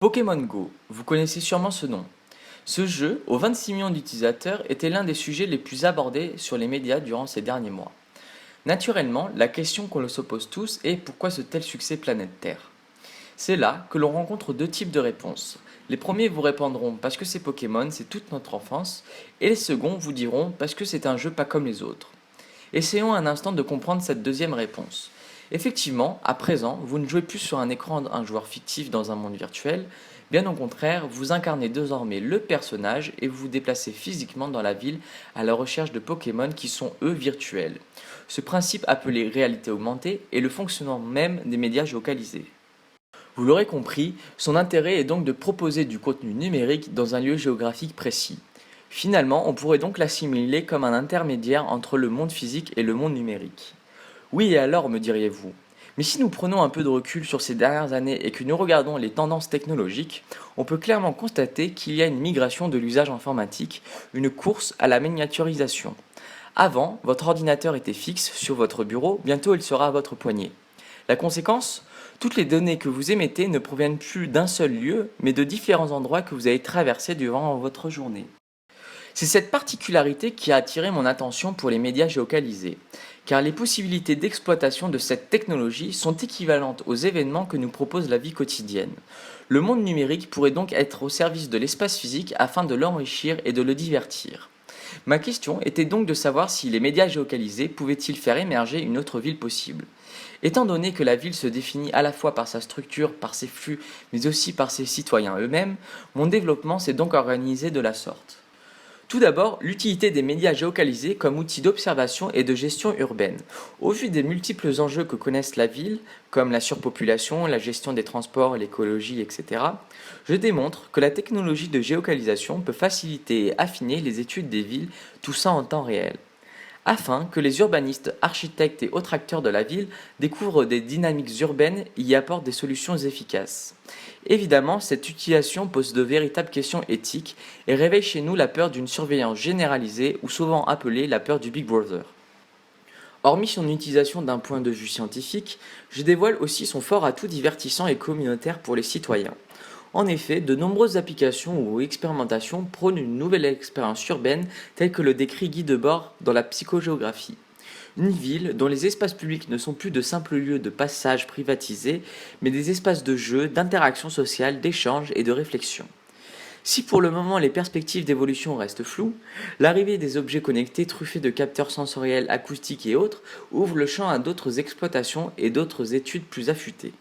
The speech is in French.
Pokémon Go, vous connaissez sûrement ce nom. Ce jeu, aux 26 millions d'utilisateurs, était l'un des sujets les plus abordés sur les médias durant ces derniers mois. Naturellement, la question qu'on se pose tous est pourquoi ce tel succès planète Terre? C'est là que l'on rencontre deux types de réponses. Les premiers vous répondront parce que c'est Pokémon, c'est toute notre enfance, et les seconds vous diront parce que c'est un jeu pas comme les autres. Essayons un instant de comprendre cette deuxième réponse. Effectivement, à présent, vous ne jouez plus sur un écran un joueur fictif dans un monde virtuel, bien au contraire, vous incarnez désormais le personnage et vous vous déplacez physiquement dans la ville à la recherche de Pokémon qui sont eux virtuels. Ce principe appelé réalité augmentée est le fonctionnement même des médias géocalisés. Vous l'aurez compris, son intérêt est donc de proposer du contenu numérique dans un lieu géographique précis. Finalement, on pourrait donc l'assimiler comme un intermédiaire entre le monde physique et le monde numérique. Oui, et alors, me diriez-vous? Mais si nous prenons un peu de recul sur ces dernières années et que nous regardons les tendances technologiques, on peut clairement constater qu'il y a une migration de l'usage informatique, une course à la miniaturisation. Avant, votre ordinateur était fixe sur votre bureau, bientôt il sera à votre poignet. La conséquence? Toutes les données que vous émettez ne proviennent plus d'un seul lieu, mais de différents endroits que vous avez traversés durant votre journée. C'est cette particularité qui a attiré mon attention pour les médias géocalisés, car les possibilités d'exploitation de cette technologie sont équivalentes aux événements que nous propose la vie quotidienne. Le monde numérique pourrait donc être au service de l'espace physique afin de l'enrichir et de le divertir. Ma question était donc de savoir si les médias géocalisés pouvaient-ils faire émerger une autre ville possible. Étant donné que la ville se définit à la fois par sa structure, par ses flux, mais aussi par ses citoyens eux-mêmes, mon développement s'est donc organisé de la sorte. Tout d'abord, l'utilité des médias géocalisés comme outil d'observation et de gestion urbaine. Au vu des multiples enjeux que connaissent la ville, comme la surpopulation, la gestion des transports, l'écologie, etc., je démontre que la technologie de géocalisation peut faciliter et affiner les études des villes, tout ça en temps réel, afin que les urbanistes, architectes et autres acteurs de la ville découvrent des dynamiques urbaines et y apportent des solutions efficaces. Évidemment, cette utilisation pose de véritables questions éthiques et réveille chez nous la peur d'une surveillance généralisée ou souvent appelée la peur du Big Brother. Hormis son utilisation d'un point de vue scientifique, je dévoile aussi son fort atout divertissant et communautaire pour les citoyens. En effet, de nombreuses applications ou expérimentations prônent une nouvelle expérience urbaine telle que le décrit Guy Debord dans la psychogéographie. Une ville dont les espaces publics ne sont plus de simples lieux de passage privatisés, mais des espaces de jeu, d'interaction sociale, d'échange et de réflexion. Si pour le moment les perspectives d'évolution restent floues, l'arrivée des objets connectés truffés de capteurs sensoriels, acoustiques et autres ouvre le champ à d'autres exploitations et d'autres études plus affûtées.